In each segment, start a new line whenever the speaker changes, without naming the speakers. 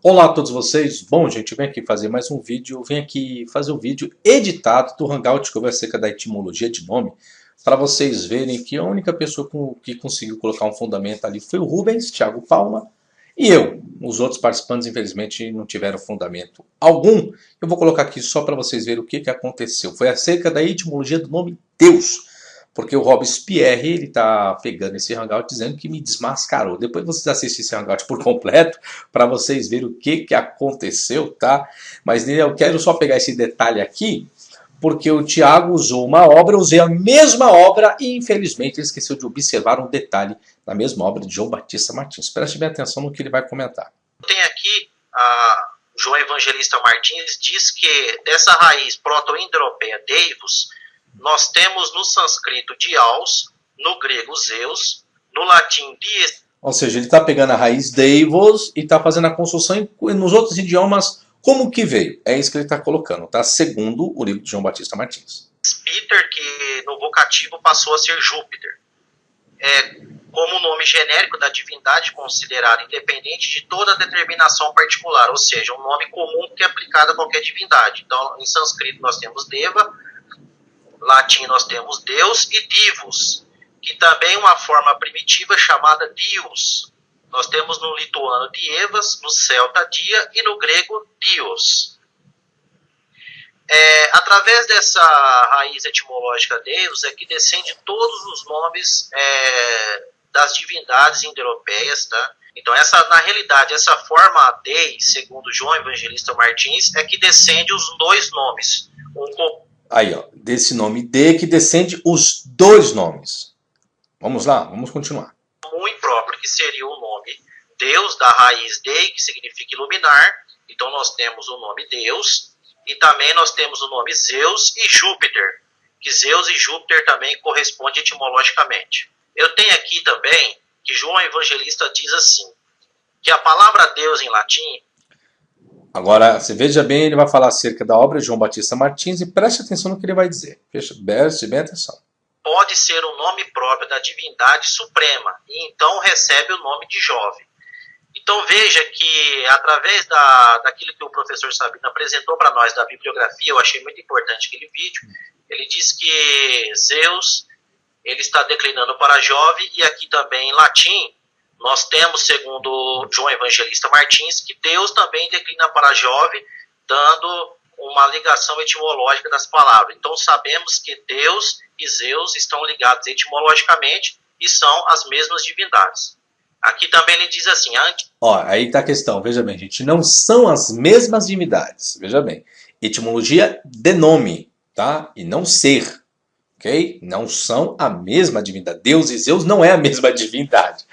Olá a todos vocês. Bom, gente, eu venho aqui fazer mais um vídeo. Eu venho aqui fazer um vídeo editado do Hangout que eu vou acerca da etimologia de nome, para vocês verem que a única pessoa que conseguiu colocar um fundamento ali foi o Rubens, Thiago Palma e eu. Os outros participantes, infelizmente, não tiveram fundamento algum. Eu vou colocar aqui só para vocês verem o que aconteceu. Foi acerca da etimologia do nome Deus. Porque o Robespierre, ele tá pegando esse Hangout dizendo que me desmascarou. Depois vocês assistem esse Hangout por completo, para vocês verem o que aconteceu, tá? Mas eu quero só pegar esse detalhe aqui, porque o Thiago usou uma obra, eu usei a mesma obra e infelizmente ele esqueceu de observar um detalhe da mesma obra de João Batista Martins. Preste bem atenção no que ele vai comentar.
Tem aqui João Evangelista Martins diz que dessa raiz proto-indo-europeia deivos, nós temos no sânscrito diaos, no grego zeus, no latim dies.
Ou seja, ele está pegando a raiz deivos e está fazendo a construção nos outros idiomas como que veio. É isso que ele está colocando, tá? Segundo o livro de João Batista Martins.
Peter, que no vocativo passou a ser Júpiter. Como nome genérico da divindade considerado independente de toda determinação particular, ou seja, um nome comum que é aplicado a qualquer divindade. Então, em sânscrito nós temos Deva, latim nós temos Deus e Divus, que também é uma forma primitiva chamada Dios. Nós temos no lituano Dievas, no celta Dia e no grego Dios. Através dessa raiz etimológica Deus é que descende todos os nomes das divindades indo-europeias, tá? Então, na realidade, essa forma Dei, segundo João Evangelista Martins, é que descende os dois nomes.
Aí, ó, desse nome D que descende os dois nomes. Vamos lá, vamos continuar.
Um impróprio, que seria o nome Deus, da raiz Dei, que significa iluminar. Então, nós temos o nome Deus. E também nós temos o nome Zeus e Júpiter, que Zeus e Júpiter também correspondem etimologicamente. Eu tenho aqui também que João Evangelista diz assim, que a palavra Deus em latim...
Agora, você veja bem, ele vai falar acerca da obra de João Batista Martins e preste atenção no que ele vai dizer. Preste bem atenção.
Pode ser o nome próprio da divindade suprema e então recebe o nome de jovem. Então veja que através daquilo que o professor Sabino apresentou para nós da bibliografia, eu achei muito importante aquele vídeo, ele diz que Zeus ele está declinando para jovem e aqui também em latim nós temos, segundo João Evangelista Martins, que Deus também declina para jovem, dando uma ligação etimológica das palavras. Então sabemos que Deus e Zeus estão ligados etimologicamente e são as mesmas divindades. Aqui também ele diz assim...
Ó, aí está a questão, veja bem, gente, não são as mesmas divindades, veja bem. Etimologia de nome, tá? E não ser, ok? Não são a mesma divindade. Deus e Zeus não é a mesma divindade.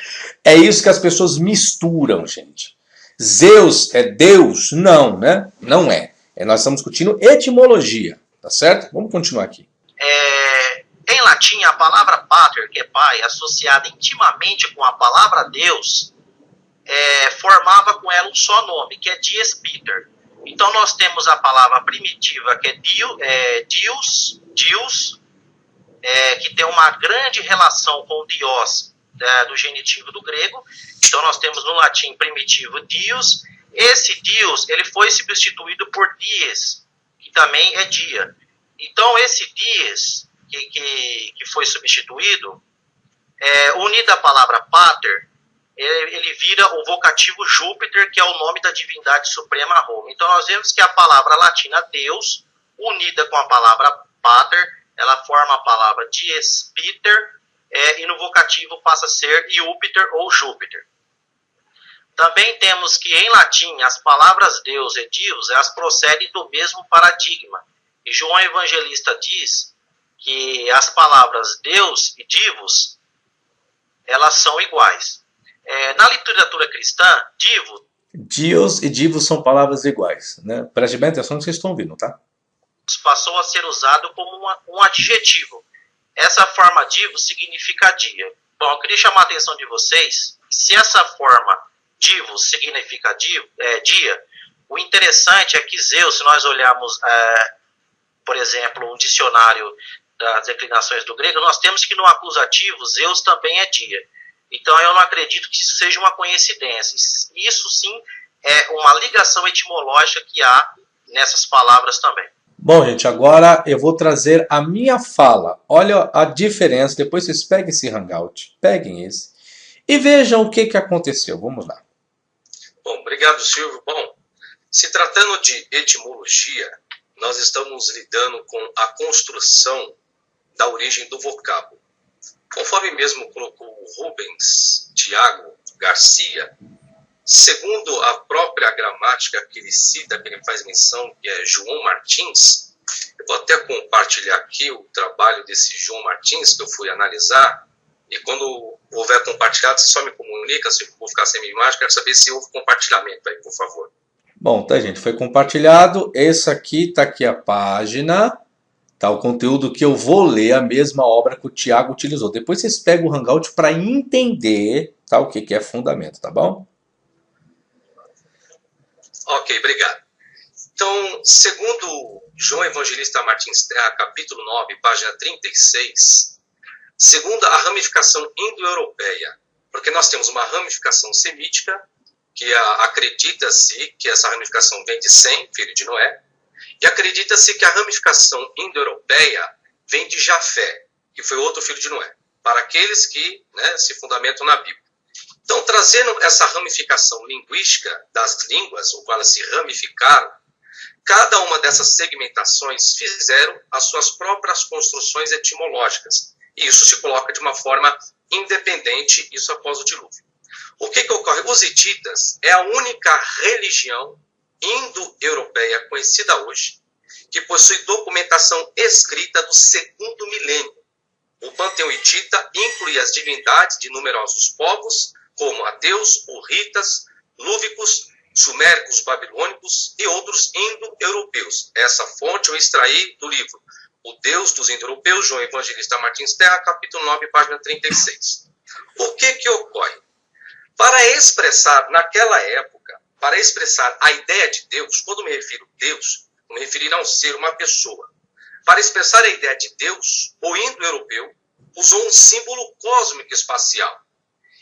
É isso que as pessoas misturam, gente. Zeus é Deus? Não, né? Não é. Nós estamos discutindo etimologia, tá certo? Vamos continuar aqui.
Em latim, a palavra pater, que é pai, associada intimamente com a palavra Deus, formava com ela um só nome, que é dies Peter. Então nós temos a palavra primitiva, que é Deus, que tem uma grande relação com o Dios, do genitivo do grego. Então nós temos no latim primitivo Deus. Esse Deus ele foi substituído por dies, que também é dia. Então esse dies que foi substituído, unido à palavra pater, ele vira o vocativo Júpiter, que é o nome da divindade suprema Roma. Então nós vemos que a palavra latina Deus, unida com a palavra pater, ela forma a palavra dies Peter, e no vocativo passa a ser Júpiter ou Júpiter. Também temos que em latim as palavras Deus e Divus, elas procedem do mesmo paradigma. E João Evangelista diz que as palavras Deus e Divus, elas são iguais. Na literatura cristã,
Deus e Divus são palavras iguais, né? Preste bem atenção no que vocês estão ouvindo, tá?
Passou a ser usado como um adjetivo. Essa forma Divus significa dia. Bom, eu queria chamar a atenção de vocês, se essa forma Divus significa dia, o interessante é que Zeus, se nós olharmos, por exemplo, um dicionário das declinações do grego, nós temos que no acusativo Zeus também é dia. Então eu não acredito que isso seja uma coincidência. Isso sim é uma ligação etimológica que há nessas palavras também.
Bom, gente, agora eu vou trazer a minha fala. Olha a diferença. Depois vocês peguem esse Hangout, peguem esse e vejam o que aconteceu. Vamos lá.
Bom, obrigado, Silvio. Bom, se tratando de etimologia, nós estamos lidando com a construção da origem do vocábulo. Conforme mesmo colocou o Rubens Tiago Garcia, segundo a própria gramática que ele cita, que ele faz menção, que é João Martins, eu vou até compartilhar aqui o trabalho desse João Martins, que eu fui analisar, e quando houver compartilhado, você só me comunica, se eu vou ficar sem minha imagem, quero saber se houve compartilhamento aí, por favor.
Bom, tá, gente, foi compartilhado. Esse aqui tá aqui a página, tá o conteúdo que eu vou ler, a mesma obra que o Tiago utilizou. Depois vocês pegam o Hangout para entender, tá, o que é fundamento, tá bom?
Ok, obrigado. Então, segundo João Evangelista Martins Terra, capítulo 9, página 36, segundo a ramificação indo-europeia, porque nós temos uma ramificação semítica, que acredita-se que essa ramificação vem de Sem, filho de Noé, e acredita-se que a ramificação indo-europeia vem de Jafé, que foi outro filho de Noé, para aqueles que se fundamentam na Bíblia. Então, trazendo essa ramificação linguística das línguas, ou qual elas se ramificaram, cada uma dessas segmentações fizeram as suas próprias construções etimológicas. E isso se coloca de uma forma independente, isso após o dilúvio. O que ocorre? Os hititas é a única religião indo-europeia conhecida hoje que possui documentação escrita do segundo milênio. O panteão hitita inclui as divindades de numerosos povos, como ateus, hurritas, lúvicos, suméricos, babilônicos e outros indo-europeus. Essa fonte eu extraí do livro O Deus dos Indo-Europeus, João Evangelista Martins Terra, capítulo 9, página 36. O que ocorre? Para expressar, naquela época, para expressar a ideia de Deus, quando me refiro a Deus, me referir a um ser, uma pessoa. Para expressar a ideia de Deus, o indo-europeu usou um símbolo cósmico espacial.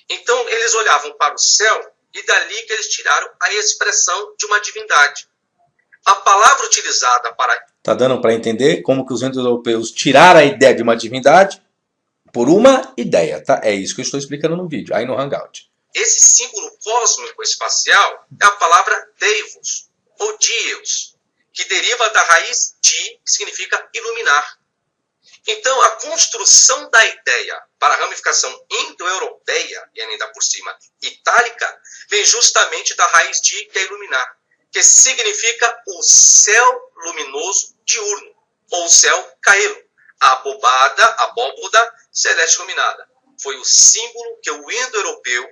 Então, eles olhavam para o céu e dali que eles tiraram a expressão de uma divindade. A palavra utilizada para...
Tá dando para entender como que os indo-europeus tiraram a ideia de uma divindade por uma ideia, tá? É isso que eu estou explicando no vídeo, aí no Hangout.
Esse símbolo cósmico espacial é a palavra deivos, ou dios, que deriva da raiz di, que significa iluminar. Então, a construção da ideia para a ramificação indo-europeia, e ainda por cima itálica, vem justamente da raiz di, que é iluminar, que significa o céu luminoso diurno, ou o céu caelo, a abóboda celeste iluminada. Foi o símbolo que o indo-europeu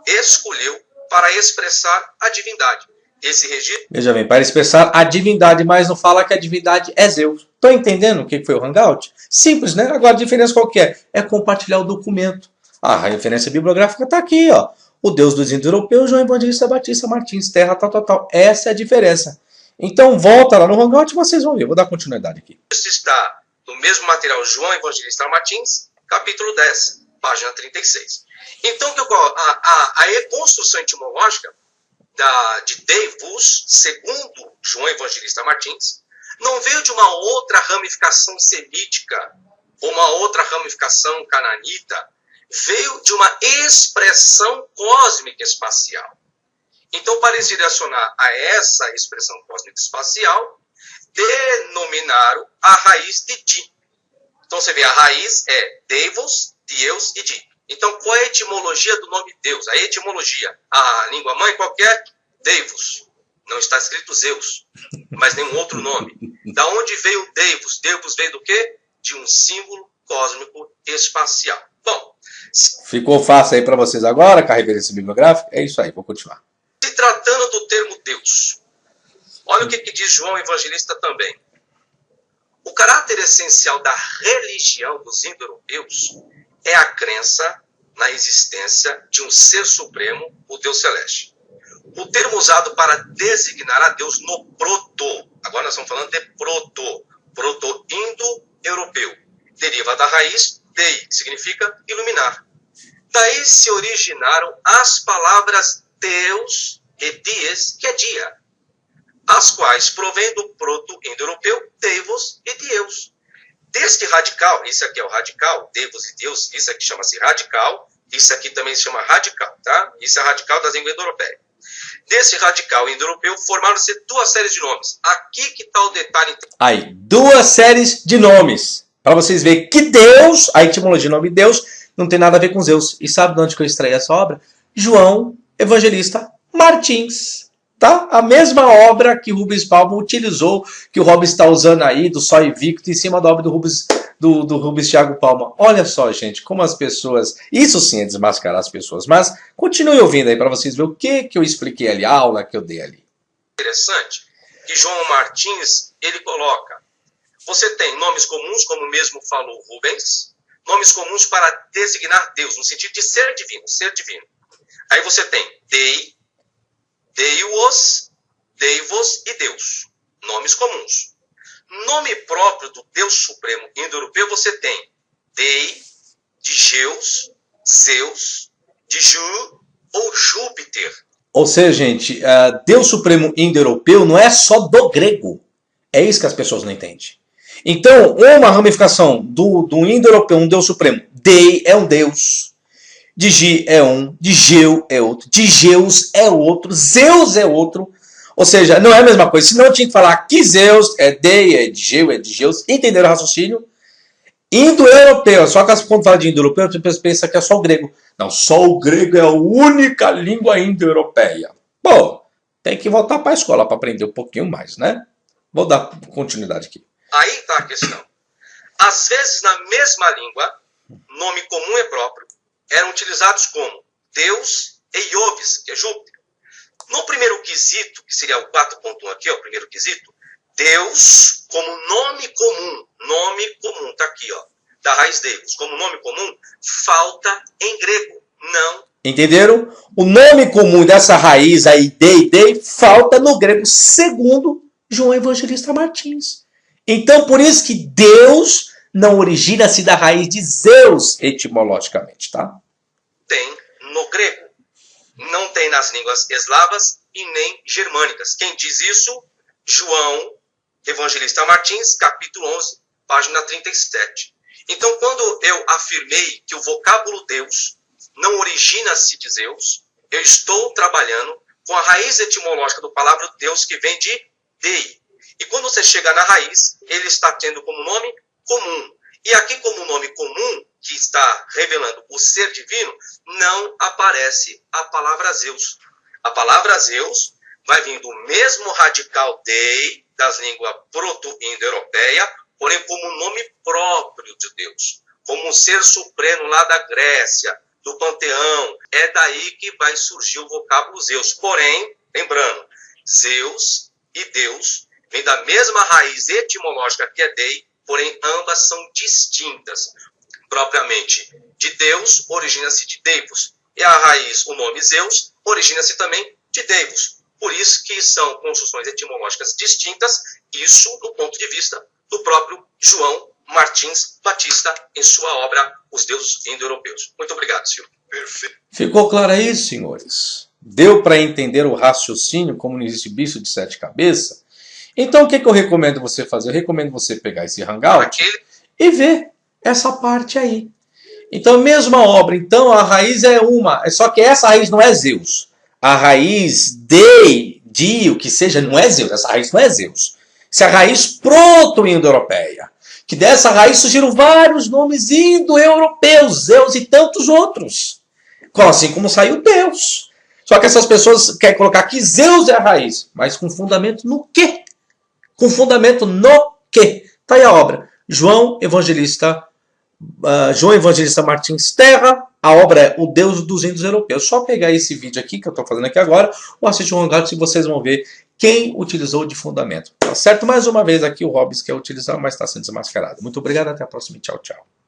escolheu para expressar a divindade. Esse registro...
Veja bem, para expressar a divindade, mas não fala que a divindade é Zeus. Estão entendendo o que foi o Hangout? Simples, né? Agora a diferença qual que é? É compartilhar o documento. A referência bibliográfica está aqui, ó. O Deus dos Indo-Europeus, João Evangelista Batista Martins Terra, tal. Essa é a diferença. Então volta lá no Hangout e vocês vão ver. Eu vou dar continuidade aqui.
Isso está no mesmo material João Evangelista Martins, capítulo 10, página 36. Então, a reconstrução etimológica de Deivos, segundo João Evangelista Martins, não veio de uma outra ramificação semítica ou uma outra ramificação cananita, veio de uma expressão cósmica espacial. Então, para eles direcionar a essa expressão cósmica espacial, denominaram a raiz de Di. Então, você vê, a raiz é Deivos, Deus e Di. Então, qual é a etimologia do nome Deus? A etimologia, a língua mãe qualquer, Deivos. Não está escrito Zeus, mas nenhum outro nome. Da onde veio Deivos? Deivos veio do quê? De um símbolo cósmico espacial. Bom,
ficou fácil aí para vocês agora, com a referência bibliográfica? É isso aí, vou continuar.
Se tratando do termo Deus, olha o que diz João Evangelista também. O caráter essencial da religião dos indo-europeus é a crença na existência de um ser supremo, o Deus Celeste. O termo usado para designar a Deus no proto, agora nós estamos falando de proto-indo-europeu, deriva da raiz dei, que significa iluminar. Daí se originaram as palavras Deus e dies, que é dia, as quais provém do proto-indo-europeu Deus e Deus. Deste radical, isso aqui é o radical, Deus e Deus, isso aqui chama-se radical, isso aqui também se chama radical, tá? Isso é radical das línguas indo-europeias. Desse radical indo-europeu formaram-se duas séries de nomes. Aqui que está o detalhe.
Aí, duas séries de nomes. Para vocês verem que Deus, a etimologia do nome Deus, não tem nada a ver com Zeus. E sabe de onde que eu extraí essa obra? João Evangelista Martins. Tá? A mesma obra que Rubens Palma utilizou, que o Rubens está usando aí, do Só Invicto, em cima da obra do Rubens Thiago Palma. Olha só, gente, como as pessoas... Isso sim é desmascarar as pessoas. Mas continue ouvindo aí para vocês verem o que eu expliquei ali, a aula que eu dei ali.
Interessante que João Martins, ele coloca... Você tem nomes comuns, como mesmo falou Rubens, nomes comuns para designar Deus, no sentido de ser divino, ser divino. Aí você tem Dei, Deus, Deivos e Deus. Nomes comuns. Nome próprio do Deus Supremo indo-europeu você tem Dei, de Geus, Zeus, de Ju ou Júpiter.
Ou seja, gente, Deus Supremo indo-europeu não é só do grego. É isso que as pessoas não entendem. Então, uma ramificação do indo-europeu, um Deus Supremo. Dei é um Deus. De Gi é um, de Geu é outro, de Geus é outro, Zeus é outro. Ou seja, não é a mesma coisa. Senão eu tinha que falar que Zeus é Dei, é de Geu, é de Geus. Entenderam o raciocínio? Indo-europeu. Só que quando fala de indo-europeu, a pessoa pensa que é só o grego. Não, só o grego é a única língua indo-europeia. Pô, tem que voltar para a escola para aprender um pouquinho mais, né? Vou dar continuidade aqui.
Aí está a questão. Às vezes, na mesma língua, nome comum e próprio, eram utilizados como Deus e Iovis, que é Júpiter. No primeiro quesito, que seria o 4.1 aqui, ó, o primeiro quesito, Deus como nome comum, tá aqui, ó, da raiz Deus, como nome comum, falta em grego, não.
Entenderam? O nome comum dessa raiz aí, Dei, falta no grego, segundo João Evangelista Martins. Então, por isso que Deus não origina-se da raiz de Zeus, etimologicamente, tá?
Tem no grego. Não tem nas línguas eslavas e nem germânicas. Quem diz isso? João Evangelista Martins, capítulo 11, página 37. Então, quando eu afirmei que o vocábulo Deus não origina-se de Zeus, eu estou trabalhando com a raiz etimológica do palavra Deus, que vem de Dei. E quando você chega na raiz, ele está tendo como nome comum. E aqui, como nome comum, que está revelando o ser divino, não aparece a palavra Zeus. A palavra Zeus vai vir do mesmo radical Dei, das línguas proto-indo-europeia, porém como nome próprio de Deus, como um ser supremo lá da Grécia, do panteão. É daí que vai surgir o vocábulo Zeus. Porém, lembrando, Zeus e Deus vêm da mesma raiz etimológica que é Dei, porém ambas são distintas. Propriamente de Deus, origina-se de Deivos. E a raiz, o nome Zeus, origina-se também de Deivos. Por isso que são construções etimológicas distintas, isso do ponto de vista do próprio João Martins Batista, em sua obra Os Deuses Indo-Europeus. Muito obrigado, Silvio.
Perfeito. Ficou claro aí, senhores? Deu para entender o raciocínio como não existe bicho de 7 cabeças? Então o que eu recomendo você fazer? Eu recomendo você pegar esse Hangout e ver essa parte aí. Então a mesma obra, então a raiz é uma, só que essa raiz não é Zeus. A raiz de o que seja não é Zeus, essa raiz não é Zeus. Essa é a raiz proto-indo-europeia. Que dessa raiz surgiram vários nomes indo-europeus, Zeus e tantos outros. Assim como saiu Deus. Só que essas pessoas querem colocar que Zeus é a raiz, mas com fundamento no quê? Com fundamento no quê? Está aí a obra. João Evangelista Martins Terra. A obra é O Deus dos Índios Europeus. Só pegar esse vídeo aqui que eu estou fazendo aqui agora, ou assistir um Hangout e vocês vão ver quem utilizou de fundamento. Tá certo? Mais uma vez aqui o Hobbes quer utilizar, mas está sendo desmascarado. Muito obrigado, até a próxima. Tchau, tchau.